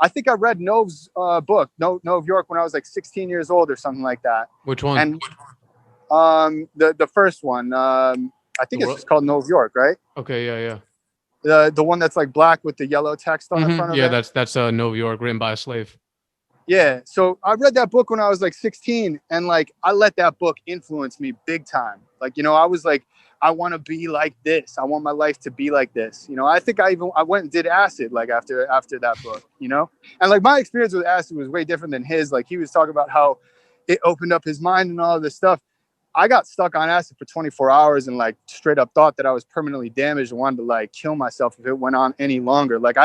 I think I read Nove's book, Nove York, when I was like 16 years old or something like that. Which one? And the first one, I think it's just called Nove York, right? Okay, yeah. The one that's like black with the yellow text on the front of Yeah, it. that's New York, written by a slave. Yeah. So I read that book when I was like 16, and like I let that book influence me big time. Like, I was like, I want to be like this. I want my life to be like this. I think I went and did acid like after that book, and like my experience with acid was way different than his. Like he was talking about how it opened up his mind and all of this stuff. I got stuck on acid for 24 hours and like straight up thought that I was permanently damaged and wanted to like kill myself if it went on any longer. Like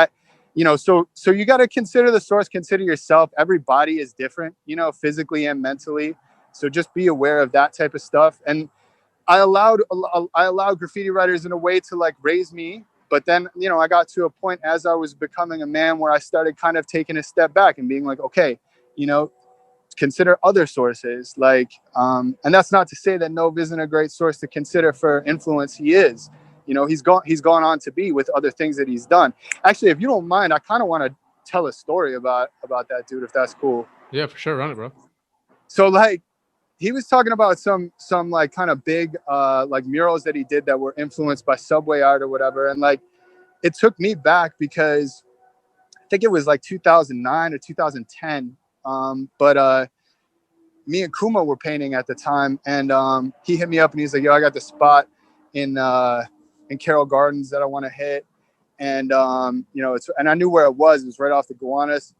so you got to consider the source, consider yourself. Every body is different, physically and mentally. So just be aware of that type of stuff. And I allowed graffiti writers in a way to like raise me. But then, I got to a point as I was becoming a man where I started kind of taking a step back and being like, okay, consider other sources. Like, and that's not to say that Nove isn't a great source to consider for influence. He is. He's gone on to be with other things that he's done. Actually, if you don't mind, I kind of want to tell a story about that dude, if that's cool. Yeah, for sure. Run it, bro. So like, he was talking about some like kind of big like murals that he did that were influenced by subway art or whatever. And like, it took me back because I think it was like 2009 or 2010. But me and Kuma were painting at the time, and he hit me up and he's like, "Yo, I got the spot in Carroll Gardens that I want to hit." And and I knew where it was. It was right off the Gowanus.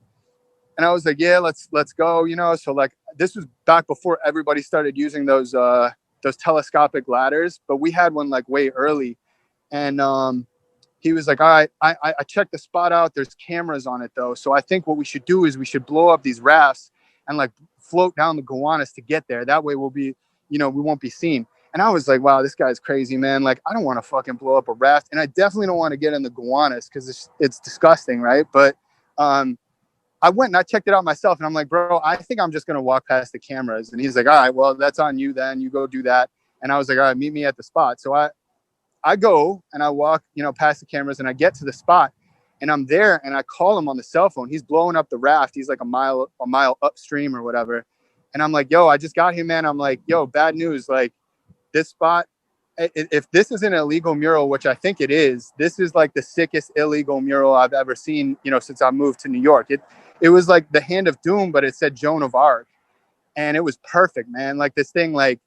And I was like, "Yeah, let's go." So like, this was back before everybody started using those telescopic ladders, but we had one like way early. And he was like, "All right, I checked the spot out. There's cameras on it though, so I think what we should do is we should blow up these rafts and like float down the Gowanus to get there. That way we'll be, we won't be seen." And I was like, wow, this guy's crazy, man. Like, I don't want to fucking blow up a raft, and I definitely don't want to get in the Gowanus because it's disgusting, right? But I went and I checked it out myself, and I'm like, bro, I think I'm just gonna walk past the cameras. And he's like, all right, well, that's on you then. You go do that. And I was like, all right, meet me at the spot. So I go and I walk, past the cameras, and I get to the spot, and I'm there, and I call him on the cell phone. He's blowing up the raft. He's like a mile upstream or whatever. And I'm like, yo, I just got here, man. I'm like, yo, bad news. Like, this spot, if this is an illegal mural, which I think it is, this is like the sickest illegal mural I've ever seen, since I moved to New York. It was like the Hand of Doom, but it said Joan of Arc. And it was perfect, man. Like, this thing, like,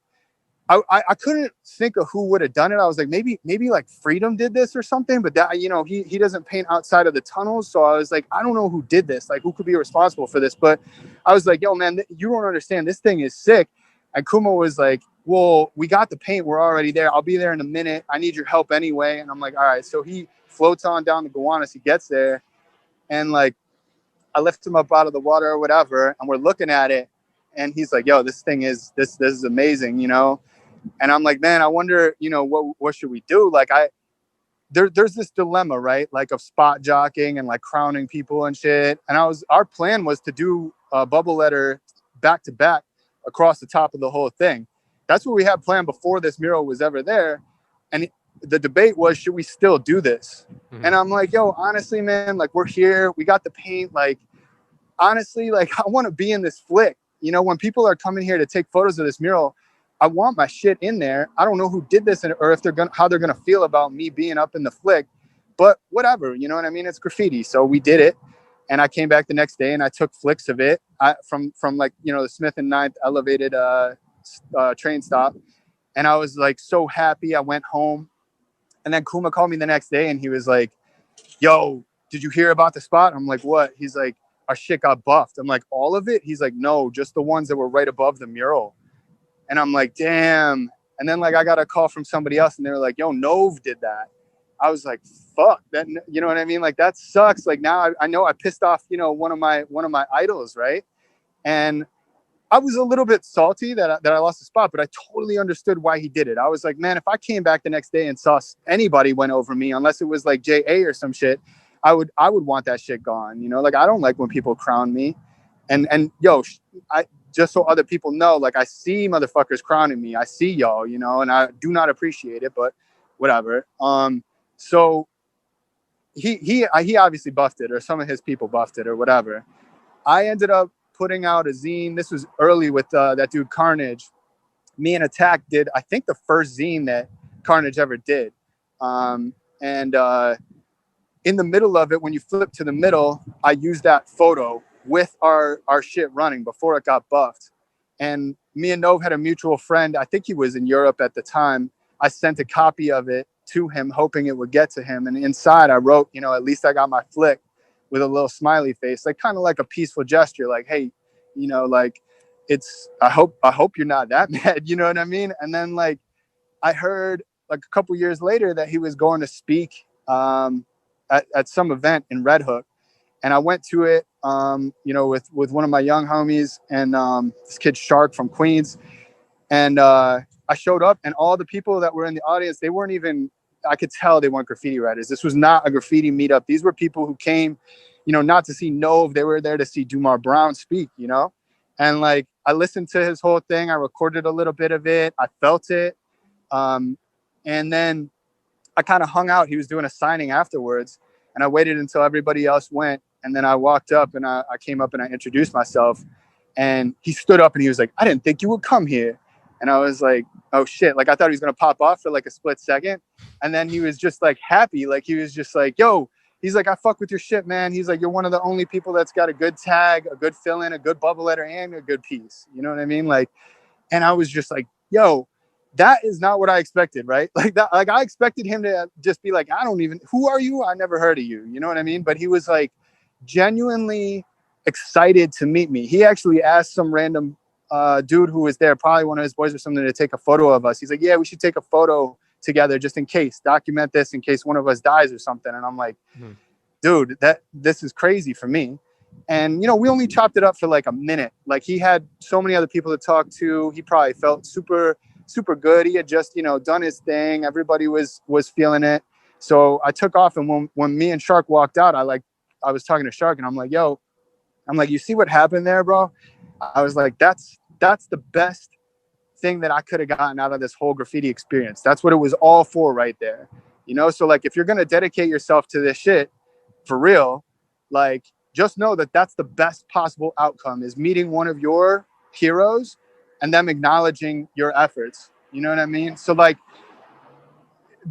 I couldn't think of who would have done it. I was like, maybe like Freedom did this or something, but that, he doesn't paint outside of the tunnels. So I was like, I don't know who did this. Like, who could be responsible for this? But I was like, yo, man, you don't understand. This thing is sick. And Kuma was like, well, we got the paint. We're already there. I'll be there in a minute. I need your help anyway. And I'm like, all right. So he floats on down the Gowanus. He gets there, and like, I lift him up out of the water or whatever, and we're looking at it. And he's like, yo, this thing is, this is amazing, And I'm like, man, I wonder, what should we do? Like, there's this dilemma, right? Like, of spot jockeying and like crowning people and shit. And our plan was to do a bubble letter back to back across the top of the whole thing. That's what we had planned before this mural was ever there. And the debate was, should we still do this? Mm-hmm. And I'm like, yo, honestly, man, like, we're here. We got the paint. Like, honestly, like, I want to be in this flick. When people are coming here to take photos of this mural, I want my shit in there. I don't know who did this or if how they're gonna feel about me being up in the flick, but whatever, you know what I mean? It's graffiti, so we did it. And I came back the next day and I took flicks of it from like, the Smith and Ninth elevated train stop. And I was like so happy. I went home, and then Kuma called me the next day and he was like, yo, did you hear about the spot? I'm like, what? He's like, our shit got buffed. I'm like, all of it? He's like, no, just the ones that were right above the mural. And I'm like, damn. And then like, I got a call from somebody else and they were like, yo, Nove did that. I was like, fuck that. You know what I mean? Like, that sucks. Like, now I know I pissed off, one of my idols. Right. And I was a little bit salty that I lost the spot, but I totally understood why he did it. I was like, man, if I came back the next day and saw anybody went over me, unless it was like JA or some shit, I would want that shit gone. Like, I don't like when people crown me. And yo, just so other people know, like, I see motherfuckers crowning me. I see y'all, and I do not appreciate it, but whatever. So he obviously buffed it, or some of his people buffed it, or whatever. I ended up putting out a zine. This was early with that dude Carnage. Me and Attack did, I think, the first zine that Carnage ever did. And in the middle of it, when you flip to the middle, I used that photo with our shit running before it got buffed. And me and Nove had a mutual friend. I think he was in Europe at the time. I sent a copy of it to him, hoping it would get to him. And inside I wrote, at least I got my flick, with a little smiley face, like kind of like a peaceful gesture, like, hey, like it's, I hope you're not that mad. You know what I mean? And then like I heard like a couple years later that he was going to speak at some event in Red Hook. And I went to it, with one of my young homies and this kid Shark from Queens. And I showed up, and all the people that were in the audience, they weren't even, I could tell they weren't graffiti writers. This was not a graffiti meetup. These were people who came, not to see Nove. They were there to see Dumar Brown speak, And like, I listened to his whole thing. I recorded a little bit of it. I felt it. And then I kind of hung out. He was doing a signing afterwards, and I waited until everybody else went. And then I walked up, and I came up and I introduced myself, and he stood up and he was like, I didn't think you would come here. And I was like, oh shit. Like, I thought he was going to pop off for like a split second. And then he was just like happy. Like, he was just like, yo, he's like, I fuck with your shit, man. He's like, you're one of the only people that's got a good tag, a good fill in, a good bubble letter, and a good piece. You know what I mean? Like, and I was just like, yo, that is not what I expected, right? Like that, like I expected him to just be like, who are you? I never heard of you. You know what I mean? But he was like genuinely excited to meet me. He actually asked some random dude who was there, probably one of his boys or something, to take a photo of us. He's like, yeah, we should take a photo together just in case, document this in case one of us dies or something. And I'm like, dude, this is crazy for me. And, we only chopped it up for like a minute. Like, he had so many other people to talk to. He probably felt super, super good. He had just, done his thing. Everybody was feeling it. So I took off. And when me and Shark walked out, I was talking to Shark, and I'm like, yo, you see what happened there, bro? I was like, that's the best thing that I could have gotten out of this whole graffiti experience. That's what it was all for right there. So like, if you're going to dedicate yourself to this shit for real, like, just know that that's the best possible outcome, is meeting one of your heroes and them acknowledging your efforts. You know what I mean? So like,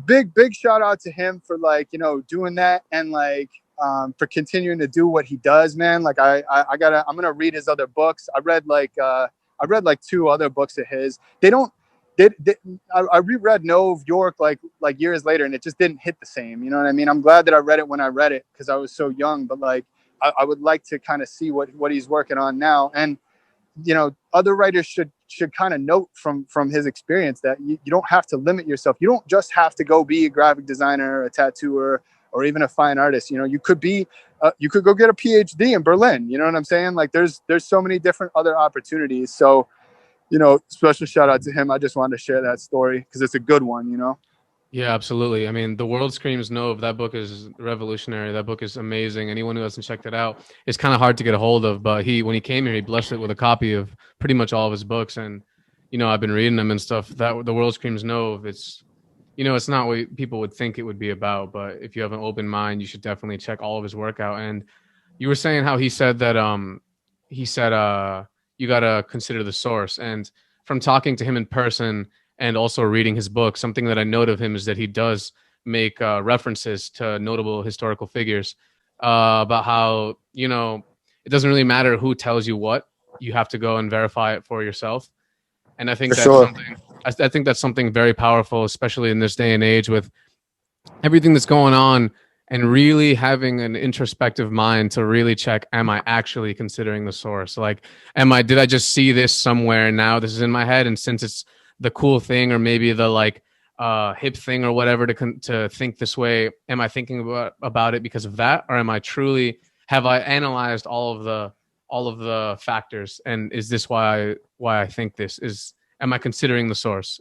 big shout out to him for like, doing that, and like, for continuing to do what he does, man. Like I'm going to read his other books. I read like 2 other books of his. I reread Nove York like years later, and it just didn't hit the same. You know what I mean? I'm glad that I read it when I read it, because I was so young, but like, I would like to kind of see what he's working on now. And, other writers should kind of note from his experience that you don't have to limit yourself. You don't just have to go be a graphic designer, a tattooer, or even a fine artist. You could be, you could go get a PhD in Berlin. You know what I'm saying? Like, there's so many different other opportunities. So, special shout out to him. I just wanted to share that story because it's a good one. Yeah, absolutely. I mean, The World Screams Nove, that book is revolutionary. That book is amazing. Anyone who hasn't checked it out, it's kind of hard to get a hold of, but when he came here, he blessed it with a copy of pretty much all of his books. And, I've been reading them and stuff. That The World Screams Nove, it's not what people would think it would be about, but if you have an open mind, you should definitely check all of his work out. And you were saying how he said that, you got to consider the source. And from talking to him in person, and also reading his book, something that I note of him is that he does make references to notable historical figures, about how, it doesn't really matter who tells you what, you have to go and verify it for yourself. And I think I think that's something very powerful, especially in this day and age with everything that's going on, and really having an introspective mind to really check, am I actually considering the source? Like, did I just see this somewhere and now this is in my head? And since it's the cool thing, or maybe the like hip thing or whatever, to think this way, am I thinking about it because of that, or have I analyzed all of the factors, and is this why I think this is? Am I considering the source?